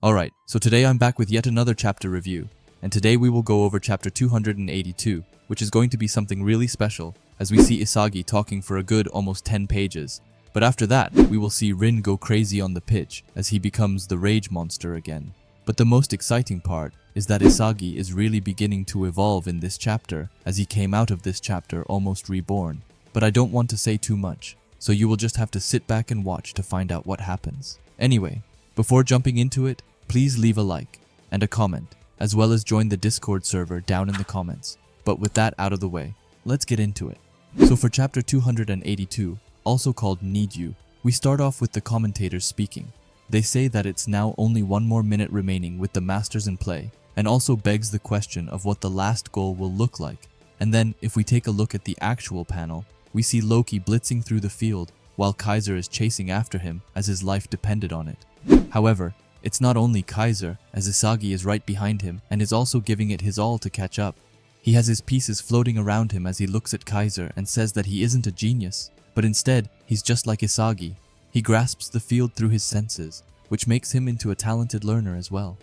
Alright, so today I'm back with yet another chapter review, and today we will go over chapter 282, which is going to be something really special, as we see Isagi talking for a good almost 10 pages. But after that, we will see Rin go crazy on the pitch, as he becomes the rage monster again. But the most exciting part is that Isagi is really beginning to evolve in this chapter, as he came out of this chapter almost reborn. But I don't want to say too much, so you will just have to sit back and watch to find out what happens. Anyway, before jumping into it, please leave a like and a comment, as well as join the Discord server down in the comments. But with that out of the way, let's get into it. So for chapter 282, also called Need You, we start off with the commentators speaking. They say that it's now only one more minute remaining with the masters in play, and also begs the question of what the last goal will look like. And then, if we take a look at the actual panel, we see Loki blitzing through the field, while Kaiser is chasing after him as his life depended on it. However, it's not only Kaiser, as Isagi is right behind him and is also giving it his all to catch up. He has his pieces floating around him as he looks at Kaiser and says that he isn't a genius, but instead, he's just like Isagi. He grasps the field through his senses, which makes him into a talented learner as well.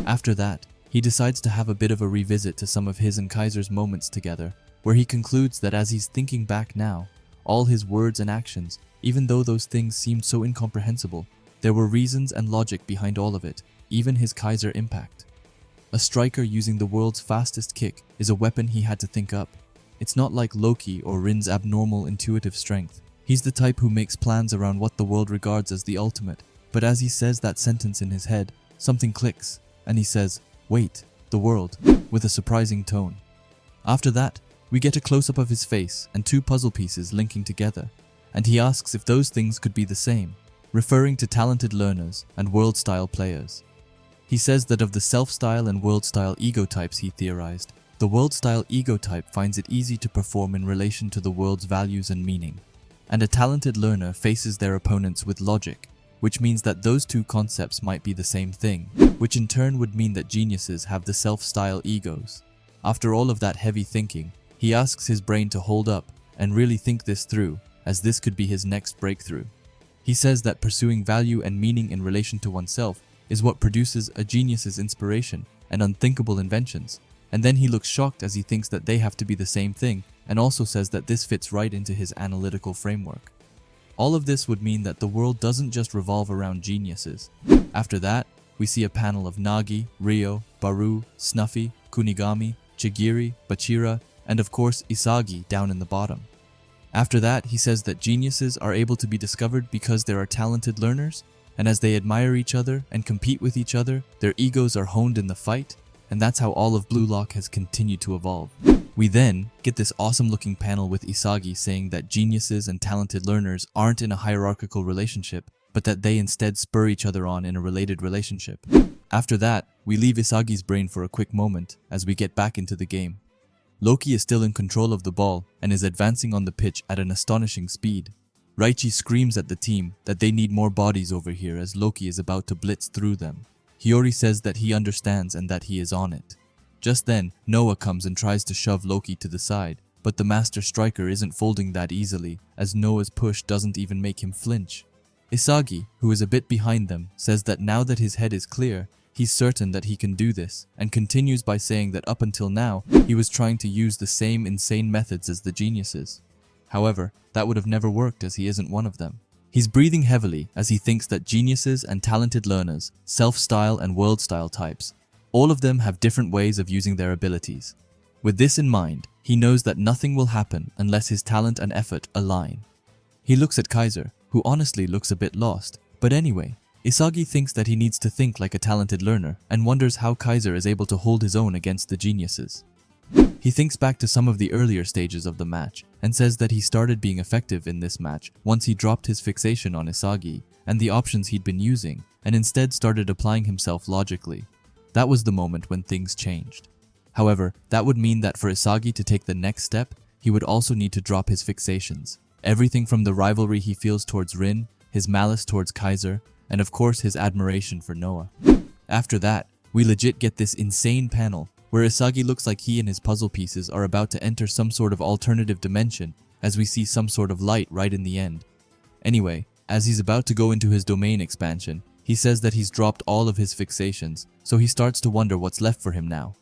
After that, he decides to have a bit of a revisit to some of his and Kaiser's moments together, where he concludes that as he's thinking back now, all his words and actions, even though those things seemed so incomprehensible, there were reasons and logic behind all of it, even his Kaiser impact. A striker using the world's fastest kick is a weapon he had to think up. It's not like Loki or Rin's abnormal intuitive strength. He's the type who makes plans around what the world regards as the ultimate. But as he says that sentence in his head, something clicks, and he says, "Wait, the world," with a surprising tone. After that, we get a close-up of his face and two puzzle pieces linking together, and he asks if those things could be the same, referring to talented learners and world-style players. He says that of the self-style and world-style ego types he theorized, the world-style ego type finds it easy to perform in relation to the world's values and meaning, and a talented learner faces their opponents with logic, which means that those two concepts might be the same thing, which in turn would mean that geniuses have the self-style egos. After all of that heavy thinking, he asks his brain to hold up and really think this through, as this could be his next breakthrough. He says that pursuing value and meaning in relation to oneself is what produces a genius's inspiration and unthinkable inventions, and then he looks shocked as he thinks that they have to be the same thing, and also says that this fits right into his analytical framework. All of this would mean that the world doesn't just revolve around geniuses. After that, we see a panel of Nagi, Ryo, Baru, Snuffy, Kunigami, Chigiri, Bachira, and of course Isagi down in the bottom. After that, he says that geniuses are able to be discovered because there are talented learners, and as they admire each other and compete with each other, their egos are honed in the fight, and that's how all of Blue Lock has continued to evolve. We then get this awesome looking panel with Isagi saying that geniuses and talented learners aren't in a hierarchical relationship, but that they instead spur each other on in a related relationship. After that, we leave Isagi's brain for a quick moment as we get back into the game. Loki is still in control of the ball and is advancing on the pitch at an astonishing speed. Raichi screams at the team that they need more bodies over here as Loki is about to blitz through them. Hiyori says that he understands and that he is on it. Just then, Noah comes and tries to shove Loki to the side, but the master striker isn't folding that easily, as Noah's push doesn't even make him flinch. Isagi, who is a bit behind them, says that now that his head is clear, he's certain that he can do this, and continues by saying that up until now, he was trying to use the same insane methods as the geniuses. However, that would have never worked as he isn't one of them. He's breathing heavily as he thinks that geniuses and talented learners, self-style and world-style types, all of them have different ways of using their abilities. With this in mind, he knows that nothing will happen unless his talent and effort align. He looks at Kaiser, who honestly looks a bit lost, but anyway, Isagi thinks that he needs to think like a talented learner and wonders how Kaiser is able to hold his own against the geniuses. He thinks back to some of the earlier stages of the match and says that he started being effective in this match once he dropped his fixation on Isagi and the options he'd been using and instead started applying himself logically. That was the moment when things changed. However, that would mean that for Isagi to take the next step, he would also need to drop his fixations. Everything from the rivalry he feels towards Rin, his malice towards Kaiser, and of course his admiration for Noah. After that, we legit get this insane panel where Isagi looks like he and his puzzle pieces are about to enter some sort of alternative dimension as we see some sort of light right in the end. Anyway, as he's about to go into his domain expansion, He says that he's dropped all of his fixations, so he starts to wonder what's left for him now.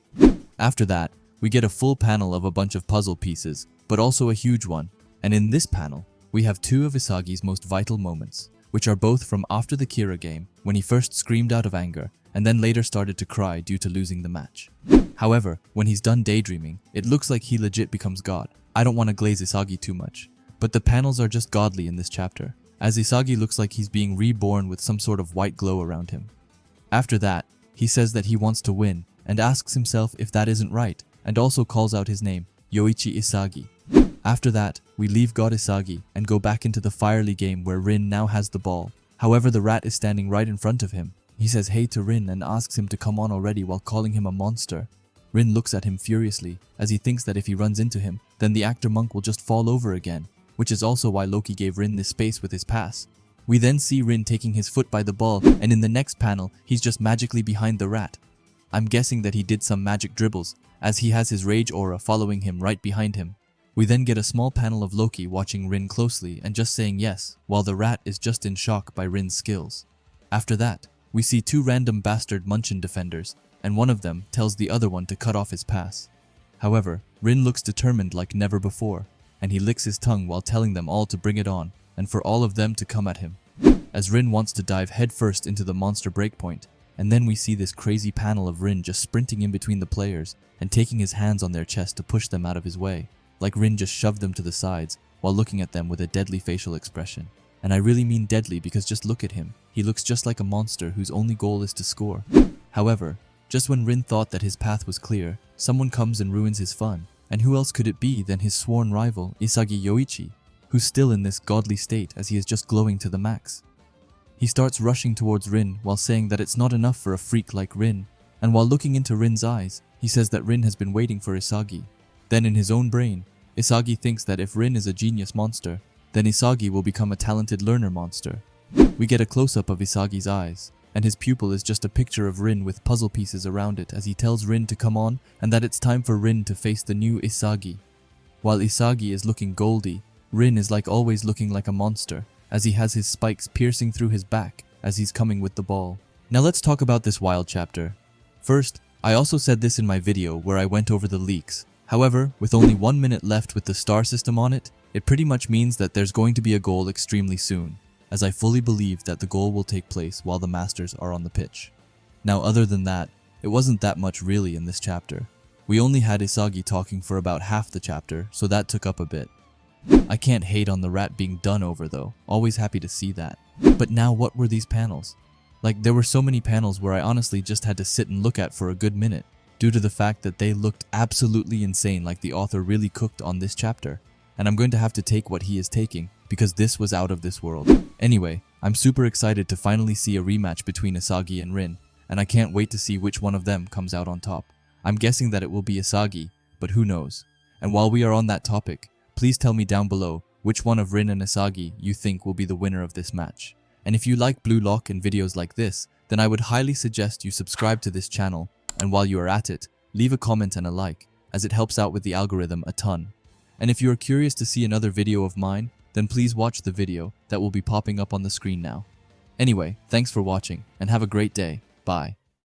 After that, we get a full panel of a bunch of puzzle pieces, but also a huge one, and in this panel, we have two of Isagi's most vital moments, which are both from after the Kira game, when he first screamed out of anger, and then later started to cry due to losing the match. However, when he's done daydreaming, it looks like he legit becomes God. I don't want to glaze Isagi too much, but the panels are just godly in this chapter, as Isagi looks like he's being reborn with some sort of white glow around him. After that, he says that he wants to win, and asks himself if that isn't right, and also calls out his name, Yoichi Isagi. After that, we leave God Isagi and go back into the Firely game where Rin now has the ball. However, the rat is standing right in front of him. He says hey to Rin and asks him to come on already while calling him a monster. Rin looks at him furiously, as he thinks that if he runs into him, then the actor monk will just fall over again, which is also why Loki gave Rin this space with his pass. We then see Rin taking his foot by the ball, and in the next panel, he's just magically behind the rat. I'm guessing that he did some magic dribbles, as he has his rage aura following him right behind him. We then get a small panel of Loki watching Rin closely and just saying yes, while the rat is just in shock by Rin's skills. After that, we see two random bastard munchen defenders, and one of them tells the other one to cut off his pass. However, Rin looks determined like never before, and he licks his tongue while telling them all to bring it on, and for all of them to come at him, as Rin wants to dive headfirst into the monster breakpoint. And then we see this crazy panel of Rin just sprinting in between the players and taking his hands on their chest to push them out of his way, like Rin just shoved them to the sides while looking at them with a deadly facial expression. And I really mean deadly because just look at him. He looks just like a monster whose only goal is to score. However, just when Rin thought that his path was clear, someone comes and ruins his fun. And who else could it be than his sworn rival, Isagi Yoichi, who's still in this godly state as he is just glowing to the max. He starts rushing towards Rin while saying that it's not enough for a freak like Rin, and while looking into Rin's eyes, he says that Rin has been waiting for Isagi. Then in his own brain, Isagi thinks that if Rin is a genius monster, then Isagi will become a talented learner monster. We get a close-up of Isagi's eyes, and his pupil is just a picture of Rin with puzzle pieces around it as he tells Rin to come on and that it's time for Rin to face the new Isagi. While Isagi is looking goldy, Rin is like always looking like a monster, as he has his spikes piercing through his back as he's coming with the ball. Now let's talk about this wild chapter. First, I also said this in my video where I went over the leaks. However, with only 1 minute left with the star system on it, it pretty much means that there's going to be a goal extremely soon, as I fully believe that the goal will take place while the Masters are on the pitch. Now other than that, it wasn't that much really in this chapter. We only had Isagi talking for about half the chapter, so that took up a bit. I can't hate on the rat being done over though, always happy to see that. But now what were these panels? Like there were so many panels where I honestly just had to sit and look at for a good minute, due to the fact that they looked absolutely insane, like the author really cooked on this chapter. And I'm going to have to take what he is taking, because this was out of this world. Anyway, I'm super excited to finally see a rematch between Isagi and Rin, and I can't wait to see which one of them comes out on top. I'm guessing that it will be Isagi, but who knows. And while we are on that topic, please tell me down below which one of Rin and Isagi you think will be the winner of this match. And if you like Blue Lock and videos like this, then I would highly suggest you subscribe to this channel, and while you are at it, leave a comment and a like, as it helps out with the algorithm a ton. And if you are curious to see another video of mine, then please watch the video that will be popping up on the screen now. Anyway, thanks for watching, and have a great day. Bye.